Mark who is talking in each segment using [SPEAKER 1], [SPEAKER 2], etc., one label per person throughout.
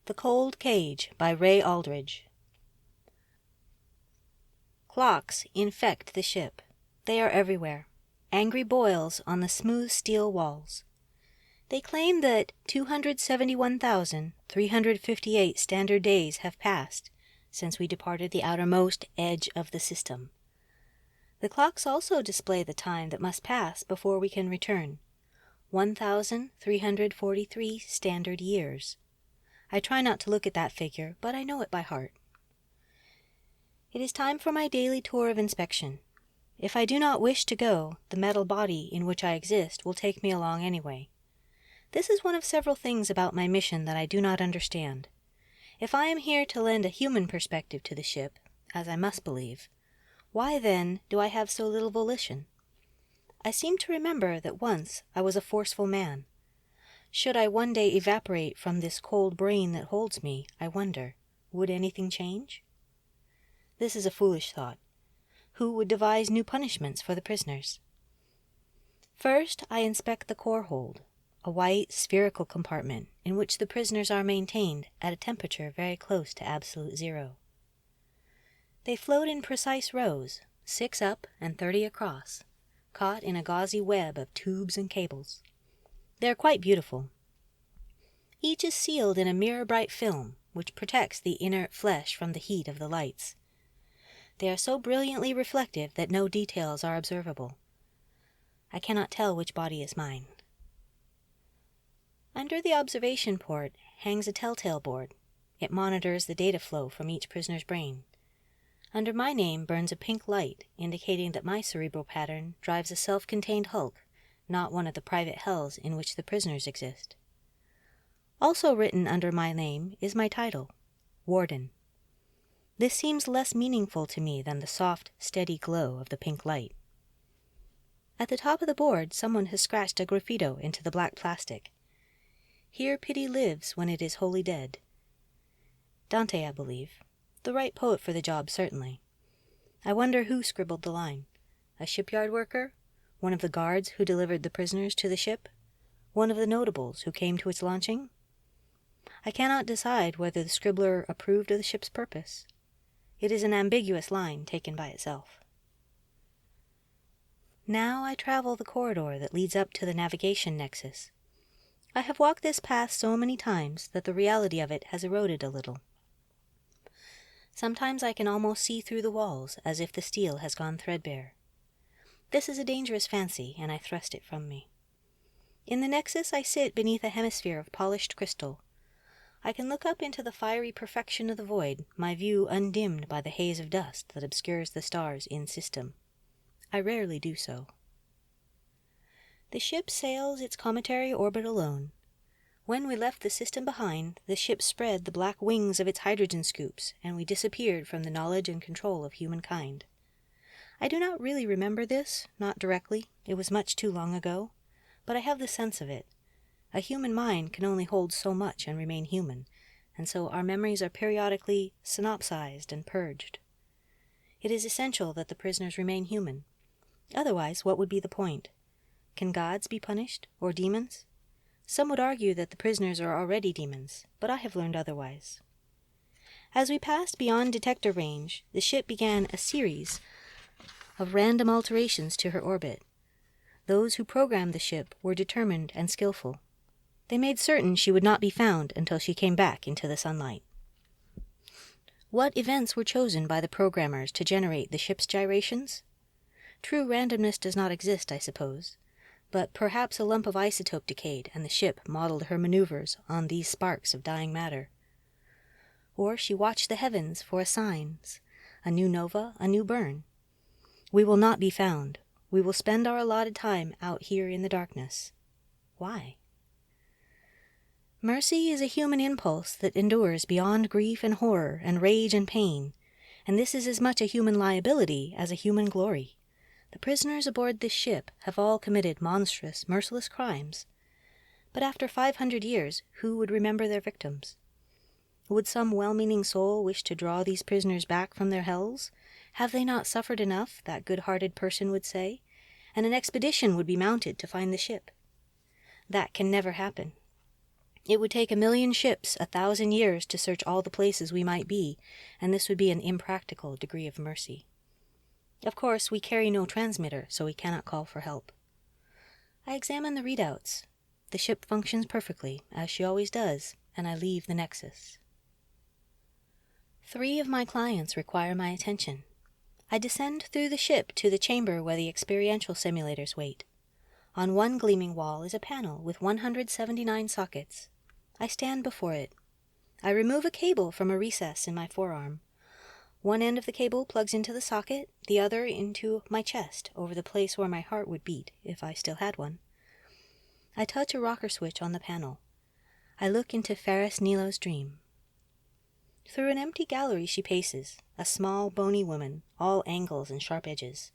[SPEAKER 1] The Cold Cage by Ray Aldridge. Clocks infect the ship. They are everywhere, angry boils on the smooth steel walls. They claim that 271,358 standard days have passed since we departed the outermost edge of the system. The clocks also display the time that must pass before we can return, 1,343 standard years. I try not to look at that figure, but I know it by heart. It is time for my daily tour of inspection. If I do not wish to go, the metal body in which I exist will take me along anyway. This is one of several things about my mission that I do not understand. If I am here to lend a human perspective to the ship, as I must believe, why then do I have so little volition? I seem to remember that once I was a forceful man. Should I one day evaporate from this cold brain that holds me, I wonder, would anything change? This is a foolish thought. Who would devise new punishments for the prisoners? First, I inspect the core hold, a white, spherical compartment in which the prisoners are maintained at a temperature very close to absolute zero. They float in precise rows, 6 up and 30 across, caught in a gauzy web of tubes and cables. They are quite beautiful. Each is sealed in a mirror-bright film, which protects the inert flesh from the heat of the lights. They are so brilliantly reflective that no details are observable. I cannot tell which body is mine. Under the observation port hangs a telltale board. It monitors the data flow from each prisoner's brain. Under my name burns a pink light, indicating that my cerebral pattern drives a self-contained hulk, not one of the private hells in which the prisoners exist. Also written under my name is my title, Warden. This seems less meaningful to me than the soft, steady glow of the pink light. At the top of the board, someone has scratched a graffito into the black plastic. Here pity lives when it is wholly dead. Dante, I believe. The right poet for the job, certainly. I wonder who scribbled the line. A shipyard worker? One of the guards who delivered the prisoners to the ship? One of the notables who came to its launching? I cannot decide whether the scribbler approved of the ship's purpose. It is an ambiguous line taken by itself. Now I travel the corridor that leads up to the navigation nexus. I have walked this path so many times that the reality of it has eroded a little. Sometimes I can almost see through the walls as if the steel has gone threadbare. This is a dangerous fancy, and I thrust it from me. In the nexus I sit beneath a hemisphere of polished crystal. I can look up into the fiery perfection of the void, my view undimmed by the haze of dust that obscures the stars in system. I rarely do so. The ship sails its cometary orbit alone. When we left the system behind, the ship spread the black wings of its hydrogen scoops, and we disappeared from the knowledge and control of humankind. I do not really remember this, not directly. It was much too long ago. But I have the sense of it. A human mind can only hold so much and remain human, and so our memories are periodically synopsized and purged. It is essential that the prisoners remain human. Otherwise, what would be the point? Can gods be punished, or demons? Some would argue that the prisoners are already demons, but I have learned otherwise. As we passed beyond detector range, the ship began a series of random alterations to her orbit. Those who programmed the ship were determined and skillful. They made certain she would not be found until she came back into the sunlight. What events were chosen by the programmers to generate the ship's gyrations? True randomness does not exist, I suppose, but perhaps a lump of isotope decayed and the ship modeled her maneuvers on these sparks of dying matter. Or she watched the heavens for signs, a new nova, a new burn. We will not be found. We will spend our allotted time out here in the darkness. Why? Mercy is a human impulse that endures beyond grief and horror and rage and pain, and this is as much a human liability as a human glory. The prisoners aboard this ship have all committed monstrous, merciless crimes. But after 500 years, who would remember their victims? Would some well-meaning soul wish to draw these prisoners back from their hells? Have they not suffered enough, that good-hearted person would say, and an expedition would be mounted to find the ship? That can never happen. It would take 1,000,000 ships 1,000 years to search all the places we might be, and this would be an impractical degree of mercy. Of course, we carry no transmitter, so we cannot call for help. I examine the readouts. The ship functions perfectly, as she always does, and I leave the Nexus. 3 of my clients require my attention. I descend through the ship to the chamber where the experiential simulators wait. On one gleaming wall is a panel with 179 sockets. I stand before it. I remove a cable from a recess in my forearm. One end of the cable plugs into the socket, the other into my chest, over the place where my heart would beat, if I still had one. I touch a rocker switch on the panel. I look into Ferris Nilo's dream. Through an empty gallery she paces, a small, bony woman, all angles and sharp edges.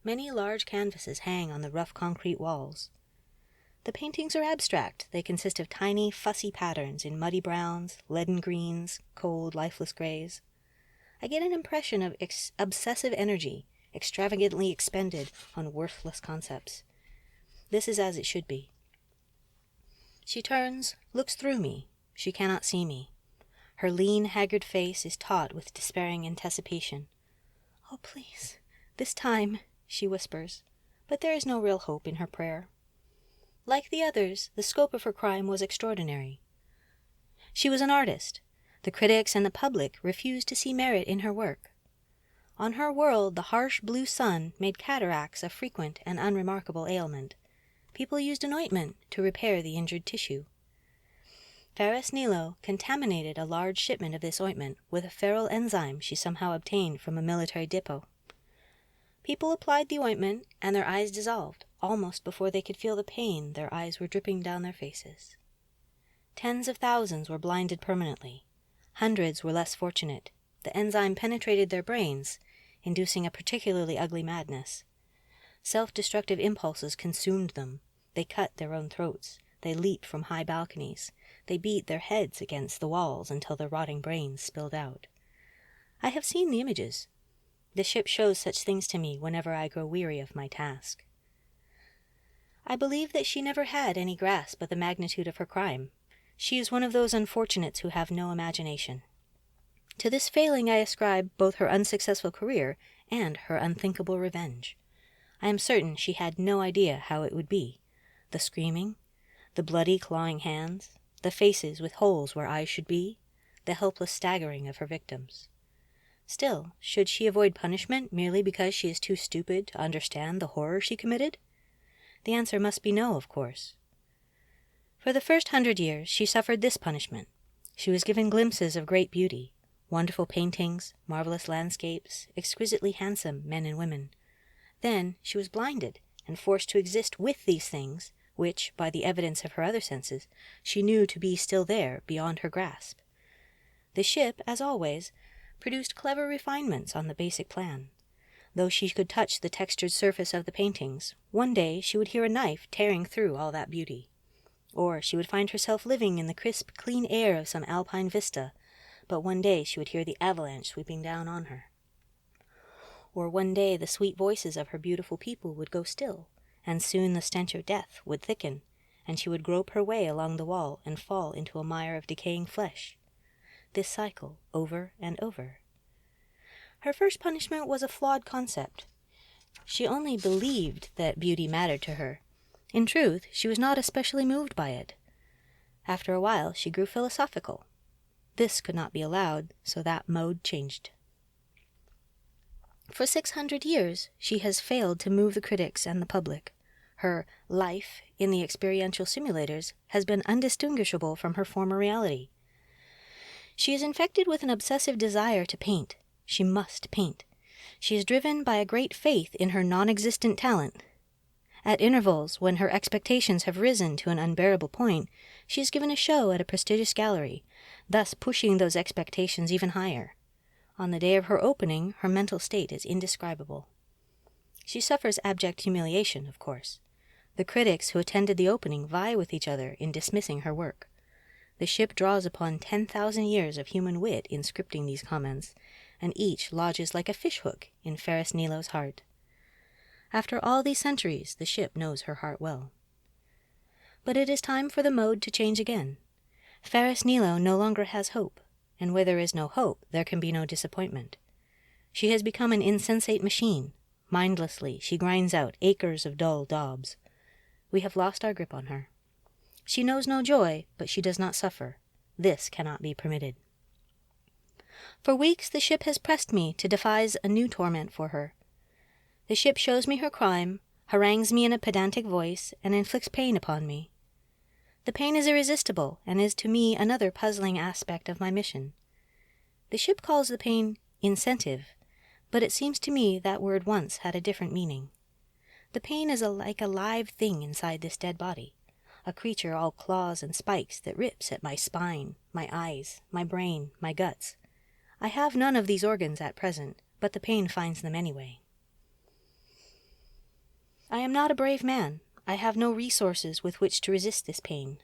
[SPEAKER 1] Many large canvases hang on the rough concrete walls. The paintings are abstract. They consist of tiny, fussy patterns in muddy browns, leaden greens, cold, lifeless grays. I get an impression of obsessive energy, extravagantly expended on worthless concepts. This is as it should be. She turns, looks through me. She cannot see me. Her lean, haggard face is taut with despairing anticipation. "Oh, please, this time," she whispers, but there is no real hope in her prayer. Like the others, the scope of her crime was extraordinary. She was an artist. The critics and the public refused to see merit in her work. On her world, the harsh blue sun made cataracts a frequent and unremarkable ailment. People used an ointment to repair the injured tissue. Ferris Nilo contaminated a large shipment of this ointment with a feral enzyme she somehow obtained from a military depot. People applied the ointment, and their eyes dissolved. Almost before they could feel the pain, their eyes were dripping down their faces. Tens of thousands were blinded permanently. Hundreds were less fortunate. The enzyme penetrated their brains, inducing a particularly ugly madness. Self-destructive impulses consumed them. They cut their own throats. They leaped from high balconies. They beat their heads against the walls until their rotting brains spilled out. I have seen the images. The ship shows such things to me whenever I grow weary of my task. I believe that she never had any grasp of the magnitude of her crime. She is one of those unfortunates who have no imagination. To this failing I ascribe both her unsuccessful career and her unthinkable revenge. I am certain she had no idea how it would be. The screaming, the bloody clawing hands, the faces with holes where eyes should be, the helpless staggering of her victims. Still, should she avoid punishment merely because she is too stupid to understand the horror she committed? The answer must be no, of course. For the first 100 years she suffered this punishment. She was given glimpses of great beauty, wonderful paintings, marvelous landscapes, exquisitely handsome men and women. Then she was blinded and forced to exist with these things, which, by the evidence of her other senses, she knew to be still there beyond her grasp. The ship, as always, produced clever refinements on the basic plan. Though she could touch the textured surface of the paintings, one day she would hear a knife tearing through all that beauty. Or she would find herself living in the crisp, clean air of some alpine vista, but one day she would hear the avalanche sweeping down on her. Or one day the sweet voices of her beautiful people would go still, and soon the stench of death would thicken, and she would grope her way along the wall and fall into a mire of decaying flesh. This cycle over and over. Her first punishment was a flawed concept. She only believed that beauty mattered to her. In truth, she was not especially moved by it. After a while, she grew philosophical. This could not be allowed, so that mode changed. For 600 years, she has failed to move the critics and the public. Her life in the experiential simulators has been undistinguishable from her former reality. She is infected with an obsessive desire to paint. She must paint. She is driven by a great faith in her non-existent talent. At intervals, when her expectations have risen to an unbearable point, she is given a show at a prestigious gallery, thus pushing those expectations even higher. On the day of her opening, her mental state is indescribable. She suffers abject humiliation, of course. The critics who attended the opening vie with each other in dismissing her work. The ship draws upon 10,000 years of human wit in scripting these comments, and each lodges like a fishhook in Ferris Nilo's heart. After all these centuries, the ship knows her heart well. But it is time for the mode to change again. Ferris Nilo no longer has hope, and where there is no hope, there can be no disappointment. She has become an insensate machine. Mindlessly, she grinds out acres of dull daubs. We have lost our grip on her. She knows no joy, but she does not suffer. This cannot be permitted. For weeks the ship has pressed me to devise a new torment for her. The ship shows me her crime, harangues me in a pedantic voice, and inflicts pain upon me. The pain is irresistible, and is to me another puzzling aspect of my mission. The ship calls the pain incentive, but it seems to me that word once had a different meaning. The pain is like a live thing inside this dead body, a creature all claws and spikes that rips at my spine, my eyes, my brain, my guts. I have none of these organs at present, but the pain finds them anyway. I am not a brave man. I have no resources with which to resist this pain.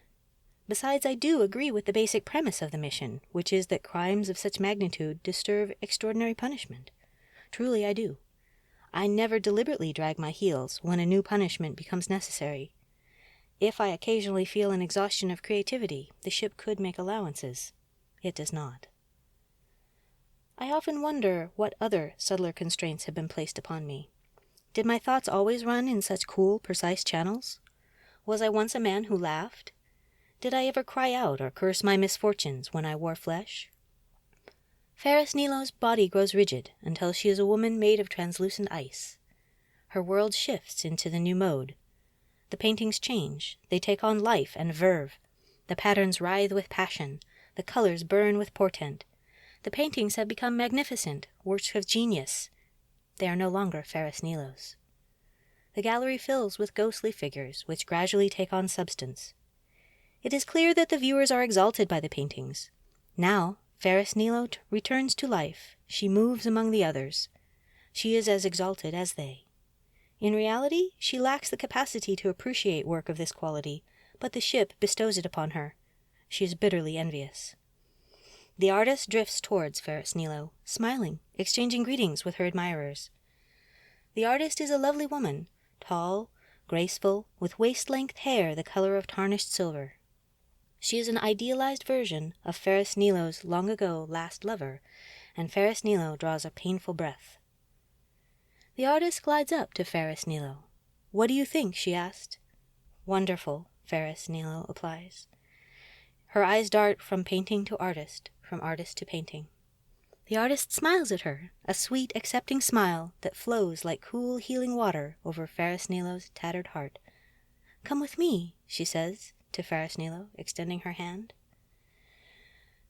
[SPEAKER 1] Besides, I do agree with the basic premise of the mission, which is that crimes of such magnitude deserve extraordinary punishment. Truly I do. I never deliberately drag my heels when a new punishment becomes necessary. If I occasionally feel an exhaustion of creativity, the ship could make allowances. It does not. I often wonder what other subtler constraints have been placed upon me. Did my thoughts always run in such cool, precise channels? Was I once a man who laughed? Did I ever cry out or curse my misfortunes when I wore flesh? Ferris Nilo's body grows rigid until she is a woman made of translucent ice. Her world shifts into the new mode. The paintings change. They take on life and verve. The patterns writhe with passion. The colors burn with portent. The paintings have become magnificent, works of genius. They are no longer Ferris Nilo's. The gallery fills with ghostly figures, which gradually take on substance. It is clear that the viewers are exalted by the paintings. Now, Ferris Nilo returns to life. She moves among the others. She is as exalted as they. In reality, she lacks the capacity to appreciate work of this quality, but the ship bestows it upon her. She is bitterly envious. The artist drifts towards Ferris Nilo, smiling, exchanging greetings with her admirers. The artist is a lovely woman, tall, graceful, with waist-length hair the color of tarnished silver. She is an idealized version of Ferris Nilo's long-ago last lover, and Ferris Nilo draws a painful breath. The artist glides up to Ferris Nilo. "What do you think?" she asked. "Wonderful," Ferris Nilo replies. Her eyes dart from painting to artist, from artist to painting. The artist smiles at her, a sweet, accepting smile that flows like cool, healing water over Ferris Nilo's tattered heart. "Come with me," she says to Ferris Nilo, extending her hand.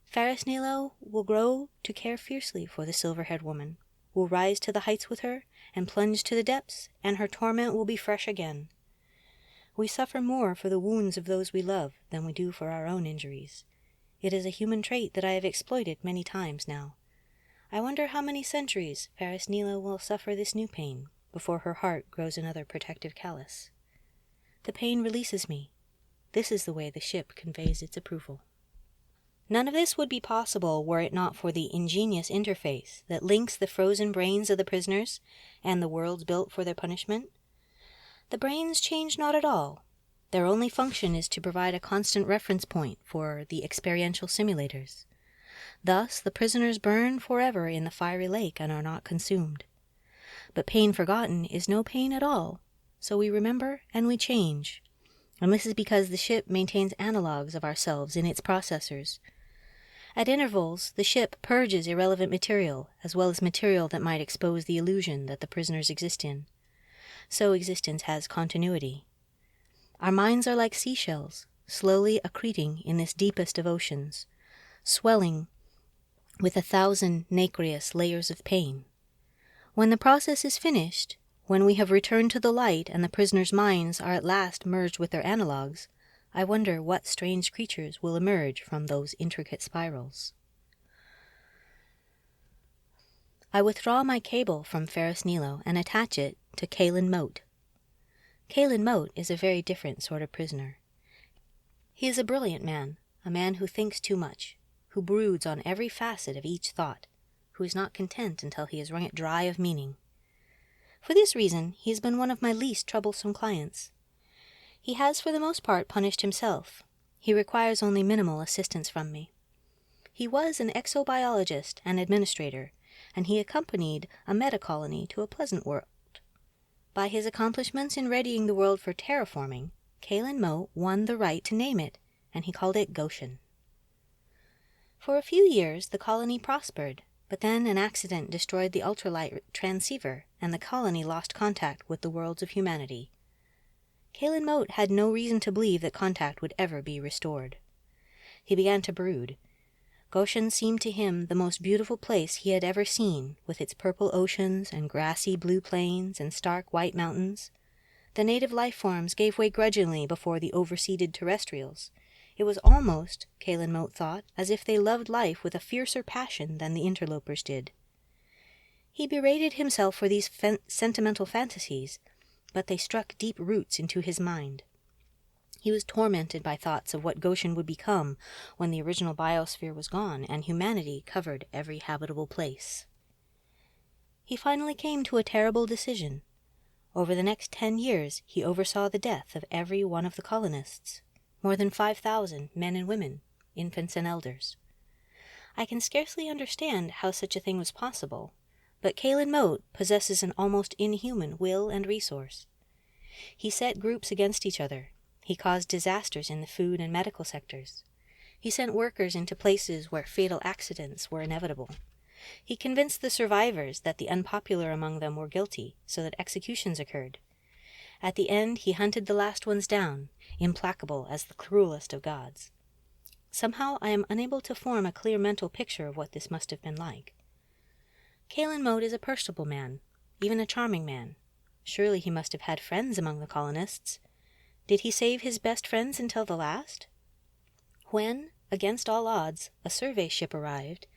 [SPEAKER 1] Ferris Nilo will grow to care fiercely for the silver-haired woman, will rise to the heights with her, and plunge to the depths, and her torment will be fresh again. We suffer more for the wounds of those we love than we do for our own injuries. It is a human trait that I have exploited many times now. I wonder how many centuries Ferris Nilo will suffer this new pain before her heart grows another protective callus. The pain releases me. This is the way the ship conveys its approval. None of this would be possible were it not for the ingenious interface that links the frozen brains of the prisoners and the worlds built for their punishment. The brains change not at all. Their only function is to provide a constant reference point for the experiential simulators. Thus, the prisoners burn forever in the fiery lake and are not consumed. But pain forgotten is no pain at all, so we remember and we change. And this is because the ship maintains analogues of ourselves in its processors. At intervals, the ship purges irrelevant material, as well as material that might expose the illusion that the prisoners exist in. So existence has continuity. Our minds are like seashells, slowly accreting in this deepest of oceans, swelling with 1,000 nacreous layers of pain. When the process is finished, when we have returned to the light and the prisoners' minds are at last merged with their analogues, I wonder what strange creatures will emerge from those intricate spirals. I withdraw my cable from Ferris Nilo and attach it to Kalen Moat. Kalen Moat is a very different sort of prisoner. He is a brilliant man, a man who thinks too much, who broods on every facet of each thought, who is not content until he has wrung it dry of meaning. For this reason, he has been one of my least troublesome clients. He has for the most part punished himself. He requires only minimal assistance from me. He was an exobiologist and administrator, and he accompanied a meta-colony to a pleasant world. By his accomplishments in readying the world for terraforming, Kalen Moat won the right to name it, and he called it Goshen. For a few years the colony prospered, but then an accident destroyed the ultralight transceiver, and the colony lost contact with the worlds of humanity. Kalen Moat had no reason to believe that contact would ever be restored. He began to brood. Goshen seemed to him the most beautiful place he had ever seen, with its purple oceans and grassy blue plains and stark white mountains. The native life forms gave way grudgingly before the overseeded terrestrials. It was almost, Kalen Moat thought, as if they loved life with a fiercer passion than the interlopers did. He berated himself for these sentimental fantasies, but they struck deep roots into his mind. He was tormented by thoughts of what Goshen would become when the original biosphere was gone and humanity covered every habitable place. He finally came to a terrible decision. Over the next 10 years, he oversaw the death of every one of the colonists, more than 5,000 men and women, infants and elders. I can scarcely understand how such a thing was possible, but Kalen Moat possesses an almost inhuman will and resource. He set groups against each other. He caused disasters in the food and medical sectors. He sent workers into places where fatal accidents were inevitable. He convinced the survivors that the unpopular among them were guilty, so that executions occurred. At the end, he hunted the last ones down, implacable as the cruelest of gods. Somehow I am unable to form a clear mental picture of what this must have been like. Kalen Moat is a personable man, even a charming man. Surely he must have had friends among the colonists. Did he save his best friends until the last? When, against all odds, a survey ship arrived,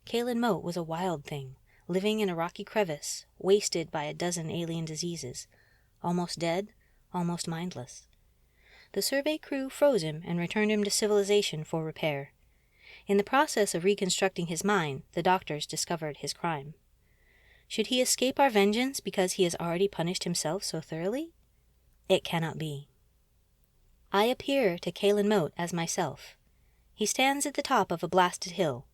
[SPEAKER 1] Kalen Moat was a wild thing, living in a rocky crevice, wasted by a dozen alien diseases, almost dead, almost mindless. The survey crew froze him and returned him to civilization for repair. In the process of reconstructing his mind, the doctors discovered his crime. Should he escape our vengeance because he has already punished himself so thoroughly? It cannot be. I appear to Kalen Moat as myself. He stands at the top of a blasted hill.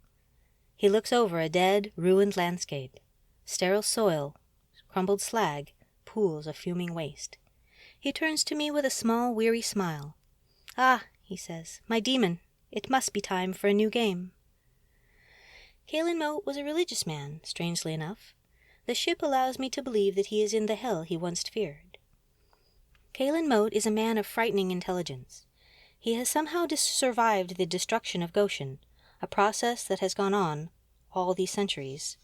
[SPEAKER 1] He looks over a dead, ruined landscape, sterile soil, crumbled slag, pools of fuming waste. He turns to me with a small, weary smile. "Ah," he says, "my demon, it must be time for a new game." Kalen Moat was a religious man, strangely enough. The ship allows me to believe that he is in the hell he once feared. Kalen Moat is a man of frightening intelligence. He has somehow survived the destruction of Goshen, a process that has gone on all these centuries.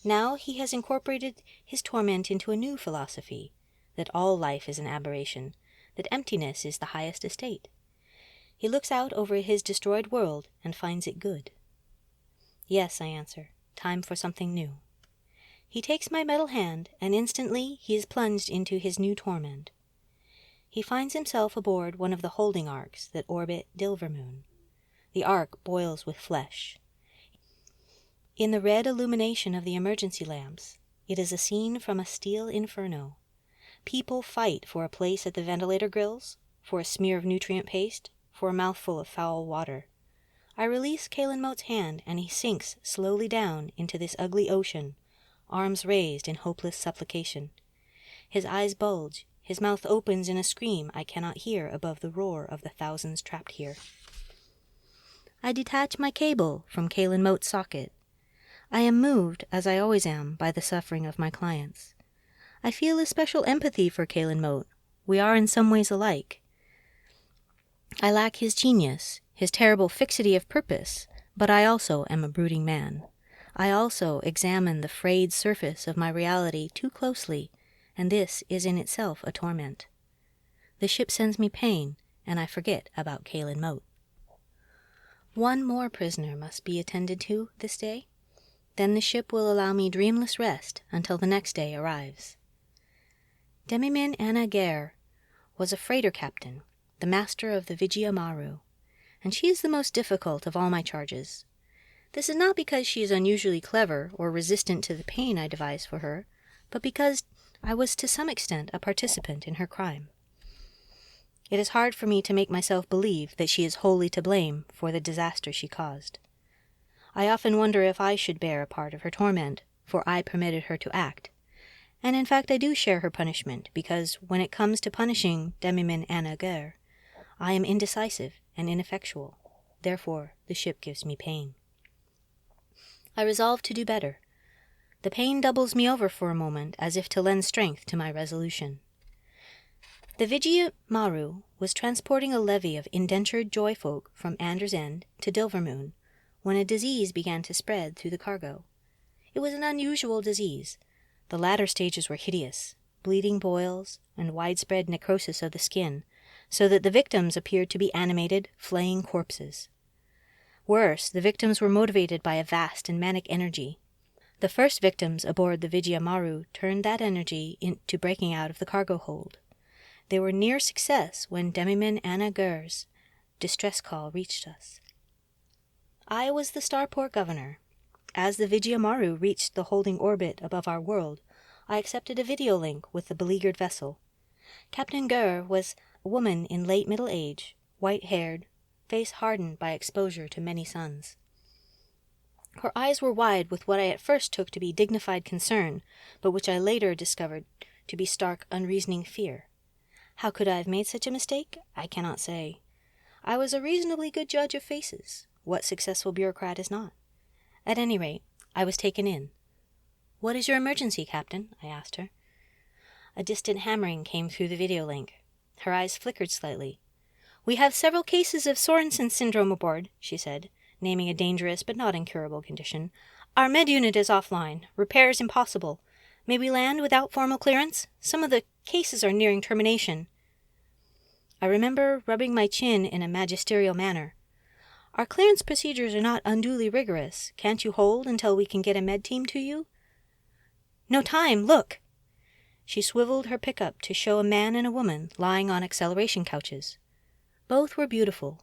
[SPEAKER 1] Now he has incorporated his torment into a new philosophy, that all life is an aberration, that emptiness is the highest estate. He looks out over his destroyed world and finds it good. Yes, I answer, time for something new. He takes my metal hand, and instantly he is plunged into his new torment. He finds himself aboard one of the holding arcs that orbit Dilvermoon. The arc boils with flesh. In the red illumination of the emergency lamps, it is a scene from a steel inferno. People fight for a place at the ventilator grills, for a smear of nutrient paste, for a mouthful of foul water. I release Kalen Moat's hand, and he sinks slowly down into this ugly ocean, arms raised in hopeless supplication. His eyes bulge, his mouth opens in a scream I cannot hear above the roar of the thousands trapped here. I detach my cable from Kalen Moat's socket. I am moved, as I always am, by the suffering of my clients. I feel a special empathy for Kalen Moat. We are in some ways alike. I lack his genius, his terrible fixity of purpose, but I also am a brooding man. I also examine the frayed surface of my reality too closely, and this is in itself a torment. The ship sends me pain, and I forget about Kalen Moat. One more prisoner must be attended to this day. Then the ship will allow me dreamless rest until the next day arrives. Demimin Anna Gare was a freighter captain, the master of the Vijaya Maru, and she is the most difficult of all my charges. This is not because she is unusually clever or resistant to the pain I devise for her, but because I was to some extent a participant in her crime. It is hard for me to make myself believe that she is wholly to blame for the disaster she caused. I often wonder if I should bear a part of her torment, for I permitted her to act. And in fact I do share her punishment, because when it comes to punishing Demimin Anna Ger, I am indecisive and ineffectual. Therefore the ship gives me pain. I resolve to do better. The pain doubles me over for a moment, as if to lend strength to my resolution. The Vijaya Maru was transporting a levy of indentured joy-folk from Anders End to Dilvermoon when a disease began to spread through the cargo. It was an unusual disease. The latter stages were hideous, bleeding boils and widespread necrosis of the skin, so that the victims appeared to be animated, flaying corpses. Worse, the victims were motivated by a vast and manic energy. The first victims aboard the Vijaya Maru turned that energy into breaking out of the cargo hold. They were near success when Demimin Anna Ger's distress call reached us. I was the starport governor. As the Vijaya Maru reached the holding orbit above our world, I accepted a video link with the beleaguered vessel. Captain Ger was a woman in late middle age, white-haired, face hardened by exposure to many suns. Her eyes were wide with what I at first took to be dignified concern, but which I later discovered to be stark, unreasoning fear. How could I have made such a mistake? I cannot say. I was a reasonably good judge of faces. What successful bureaucrat is not? At any rate, I was taken in. "What is your emergency, Captain?" I asked her. A distant hammering came through the video link. Her eyes flickered slightly. "We have several cases of Sorensen syndrome aboard," she said, naming a dangerous but not incurable condition. "Our med unit is offline. Repairs impossible. May we land without formal clearance? Some of the cases are nearing termination." I remember rubbing my chin in a magisterial manner. "Our clearance procedures are not unduly rigorous. Can't you hold until we can get a med team to you?" "No time, look!" She swiveled her pickup to show a man and a woman lying on acceleration couches. Both were beautiful.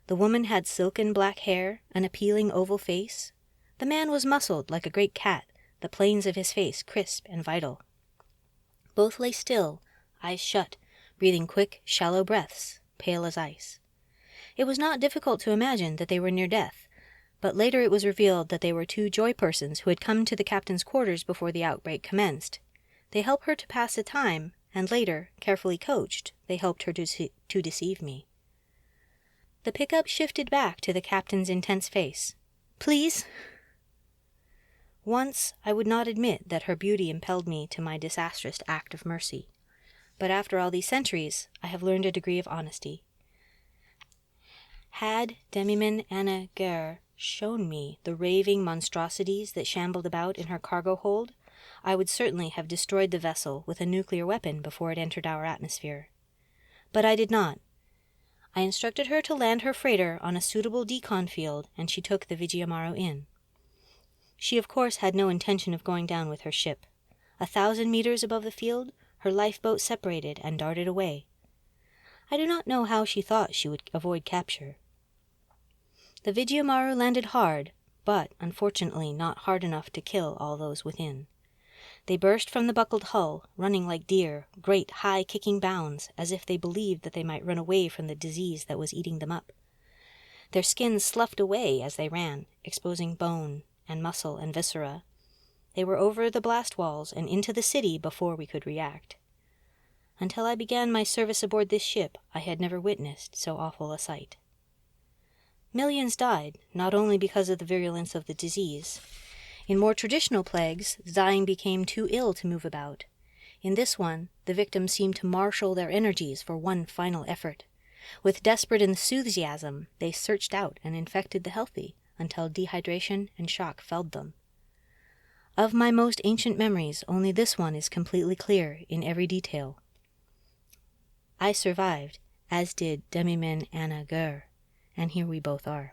[SPEAKER 1] The woman had silken black hair, an appealing oval face. The man was muscled like a great cat, the planes of his face crisp and vital. Both lay still, eyes shut, breathing quick, shallow breaths, pale as ice. It was not difficult to imagine that they were near death, but later it was revealed that they were two joy persons who had come to the captain's quarters before the outbreak commenced. They helped her to pass the time, and later, carefully coached, they helped her to deceive me. The pickup shifted back to the captain's intense face. "Please?" Once I would not admit that her beauty impelled me to my disastrous act of mercy. But after all these centuries, I have learned a degree of honesty. Had Demimin Anna Ger shown me the raving monstrosities that shambled about in her cargo hold, I would certainly have destroyed the vessel with a nuclear weapon before it entered our atmosphere. But I did not. I instructed her to land her freighter on a suitable decon field, and she took the Vijaya Maru in. She, of course, had no intention of going down with her ship. 1,000 meters above the field, her lifeboat separated and darted away. I do not know how she thought she would avoid capture. The Vijaya Maru landed hard, but, unfortunately, not hard enough to kill all those within. They burst from the buckled hull, running like deer, great, high-kicking bounds, as if they believed that they might run away from the disease that was eating them up. Their skins sloughed away as they ran, exposing bone and muscle and viscera. They were over the blast walls and into the city before we could react. Until I began my service aboard this ship, I had never witnessed so awful a sight. Millions died, not only because of the virulence of the disease. In more traditional plagues, the dying became too ill to move about. In this one, the victims seemed to marshal their energies for one final effort. With desperate enthusiasm, they searched out and infected the healthy, until dehydration and shock felled them. Of my most ancient memories, only this one is completely clear in every detail. I survived, as did Demimin Anna Ger, and here we both are.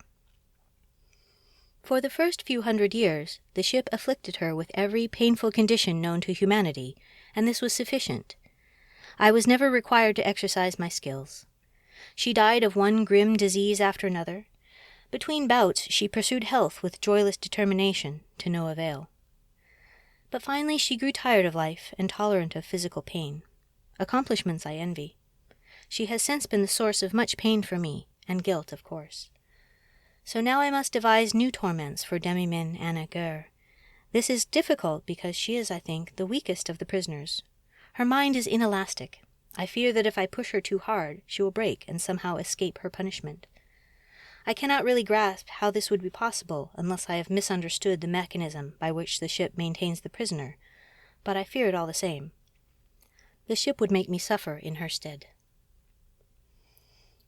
[SPEAKER 1] For the first few hundred years, the ship afflicted her with every painful condition known to humanity, and this was sufficient. I was never required to exercise my skills. She died of one grim disease after another. Between bouts, she pursued health with joyless determination, to no avail. But finally she grew tired of life and tolerant of physical pain. Accomplishments I envy. She has since been the source of much pain for me, and guilt, of course. So now I must devise new torments for Demi-Min Anna Ger. This is difficult because she is, I think, the weakest of the prisoners. Her mind is inelastic. I fear that if I push her too hard, she will break and somehow escape her punishment. I cannot really grasp how this would be possible unless I have misunderstood the mechanism by which the ship maintains the prisoner, but I fear it all the same. The ship would make me suffer in her stead.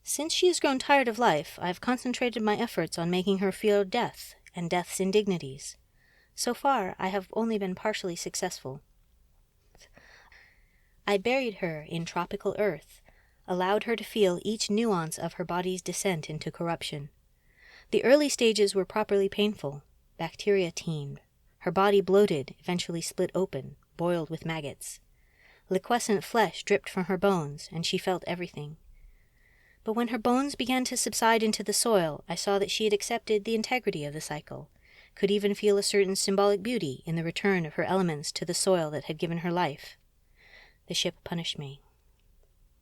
[SPEAKER 1] Since she has grown tired of life, I have concentrated my efforts on making her feel death and death's indignities. So far, I have only been partially successful. I buried her in tropical earth, allowed her to feel each nuance of her body's descent into corruption. The early stages were properly painful. Bacteria teemed. Her body bloated, eventually split open, boiled with maggots. Liquescent flesh dripped from her bones, and she felt everything. But when her bones began to subside into the soil, I saw that she had accepted the integrity of the cycle, could even feel a certain symbolic beauty in the return of her elements to the soil that had given her life. The ship punished me.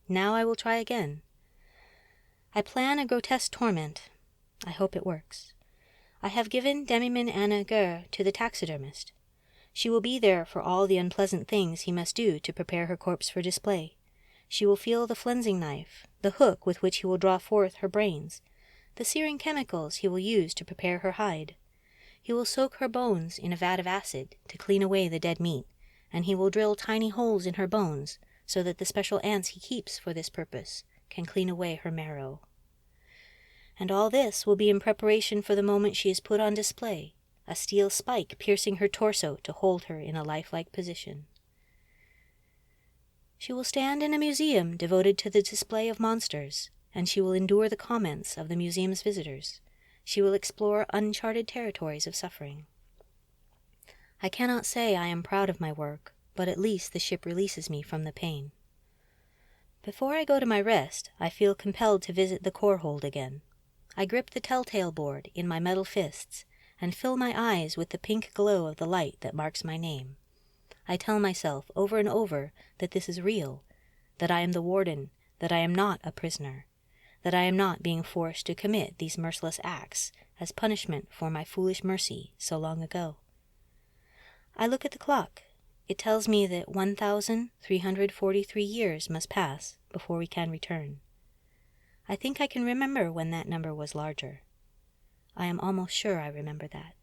[SPEAKER 1] Now I will try again. I plan a grotesque torment. I hope it works. I have given Demi-Min Anna Ger to the taxidermist. She will be there for all the unpleasant things he must do to prepare her corpse for display. She will feel the flensing knife, the hook with which he will draw forth her brains, the searing chemicals he will use to prepare her hide. He will soak her bones in a vat of acid to clean away the dead meat, and he will drill tiny holes in her bones so that the special ants he keeps for this purpose can clean away her marrow. And all this will be in preparation for the moment she is put on display, a steel spike piercing her torso to hold her in a lifelike position. She will stand in a museum devoted to the display of monsters, and she will endure the comments of the museum's visitors. She will explore uncharted territories of suffering. I cannot say I am proud of my work, but at least the ship releases me from the pain. Before I go to my rest, I feel compelled to visit the core hold again. I grip the telltale board in my metal fists and fill my eyes with the pink glow of the light that marks my name. I tell myself over and over that this is real, that I am the warden, that I am not a prisoner, that I am not being forced to commit these merciless acts as punishment for my foolish mercy so long ago. I look at the clock. It tells me that 1,343 years must pass before we can return. I think I can remember when that number was larger. I am almost sure I remember that.